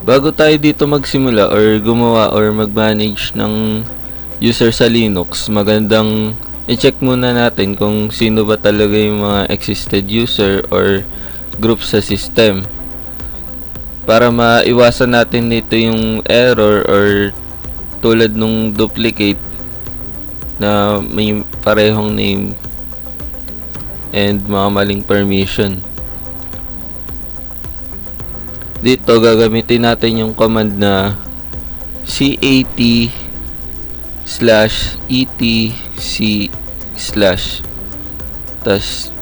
Bago tayo dito magsimula or gumawa or mag-manage ng user sa Linux, magandang i-check muna natin kung sino ba talaga yung mga existed user or group sa system. Para maiwasan natin dito yung error or tulad nung duplicate na may parehong name and mga maling permission. Dito gagamitin natin yung command na cat/etc/ tas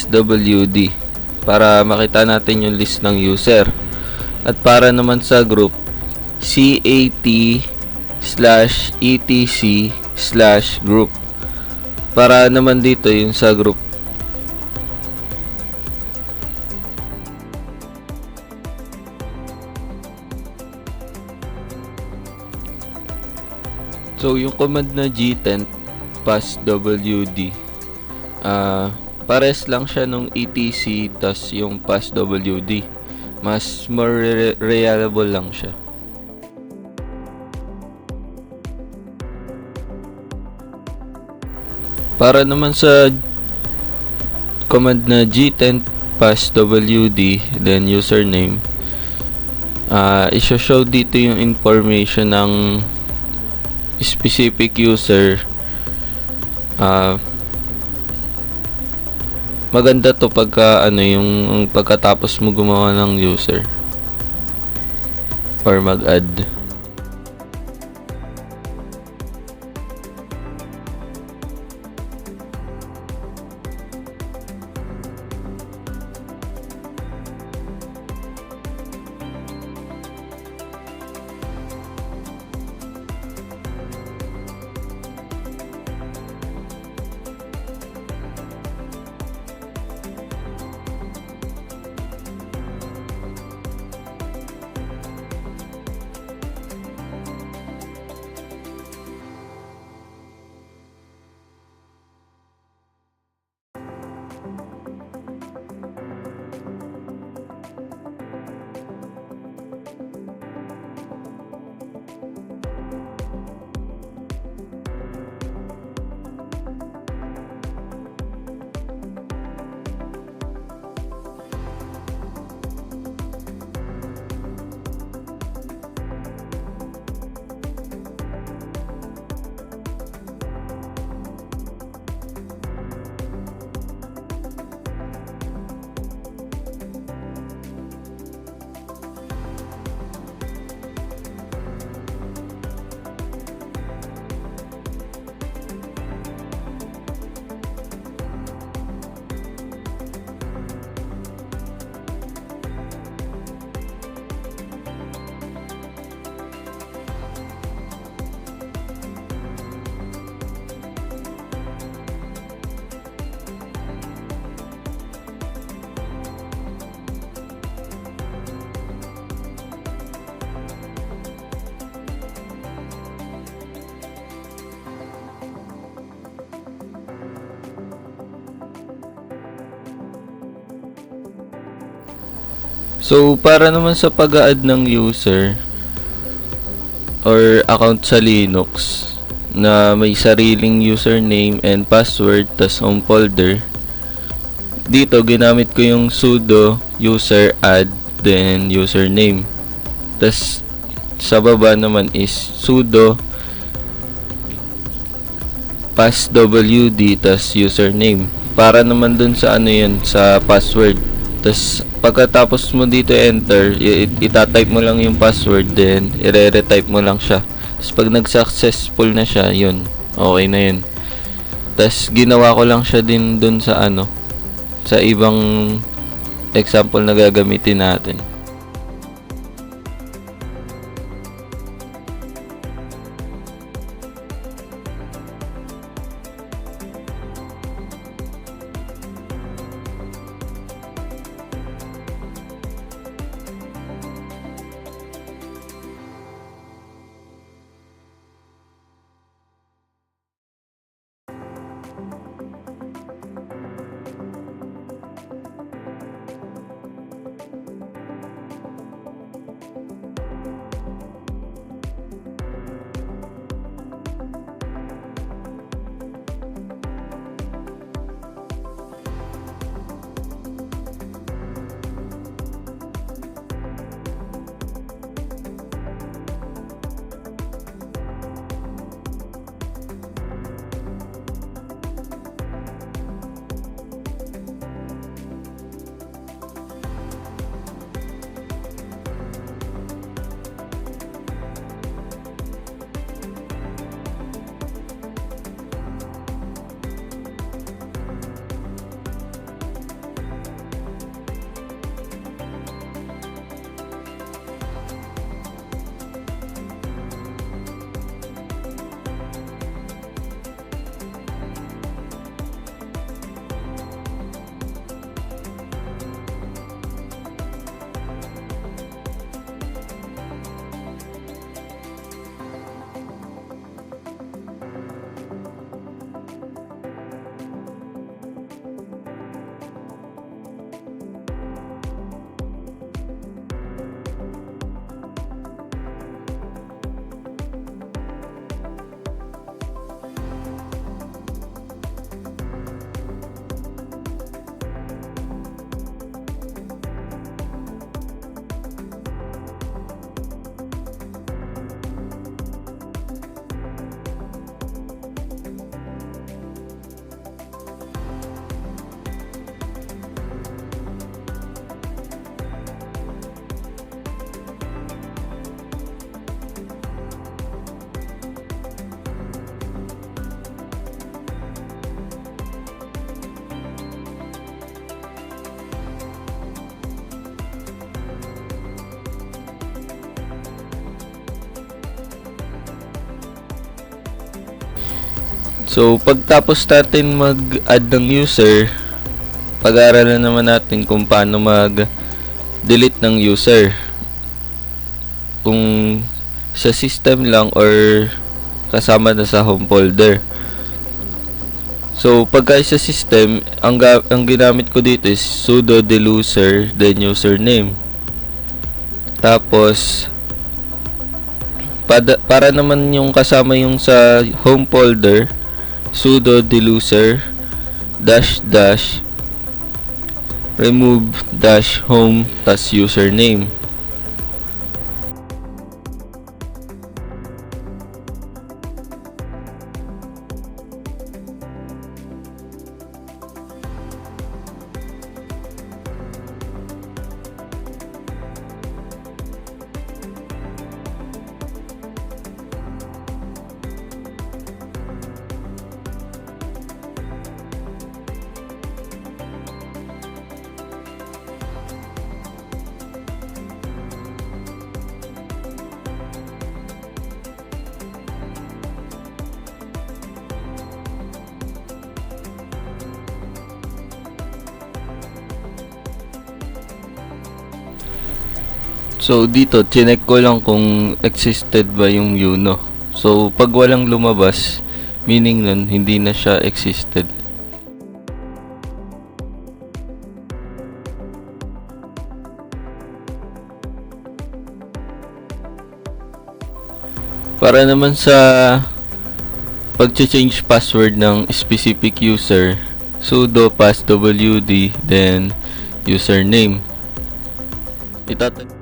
passwd para makita natin yung list ng user. At para naman sa group, cat/etc/group para naman dito yung sa group. So yung command na gtent passwd, pares lang siya nung etc tas yung passwd, mas more reliable lang siya. Para naman sa command na gtent passwd then username, i-show dito yung information ng specific user. Maganda to pagka yung pagkatapos mo gumawa ng user or mag-add. So para naman sa pag-add ng user or account sa Linux na may sariling username and password tas home folder, dito ginamit ko yung sudo user add then username, tas sa baba naman is sudo passwd tas username para naman dun sa yan sa password. Tas pagkatapos mo dito enter, itatype mo lang yung password then i-retype mo lang siya. Tas pag nag-successful na siya, yun, okay na yun. Tas ginawa ko lang siya din dun sa sa ibang example na gagamitin natin. So, pagtapos natin mag-add ng user, pag-aaralan naman natin kung paano mag-delete ng user. Kung sa system lang or kasama na sa home folder. So, pagka sa system, ang ginamit ko dito is sudo deluser then username. Tapos, para naman yung kasama yung sa home folder, sudo deluser dash remove dash home tas username. So, dito, chinek ko lang kung existed ba yung Uno. So, pag walang lumabas, meaning nun, hindi na siya existed. Para naman sa pag-change password ng specific user, sudo passwd, then username. Itatag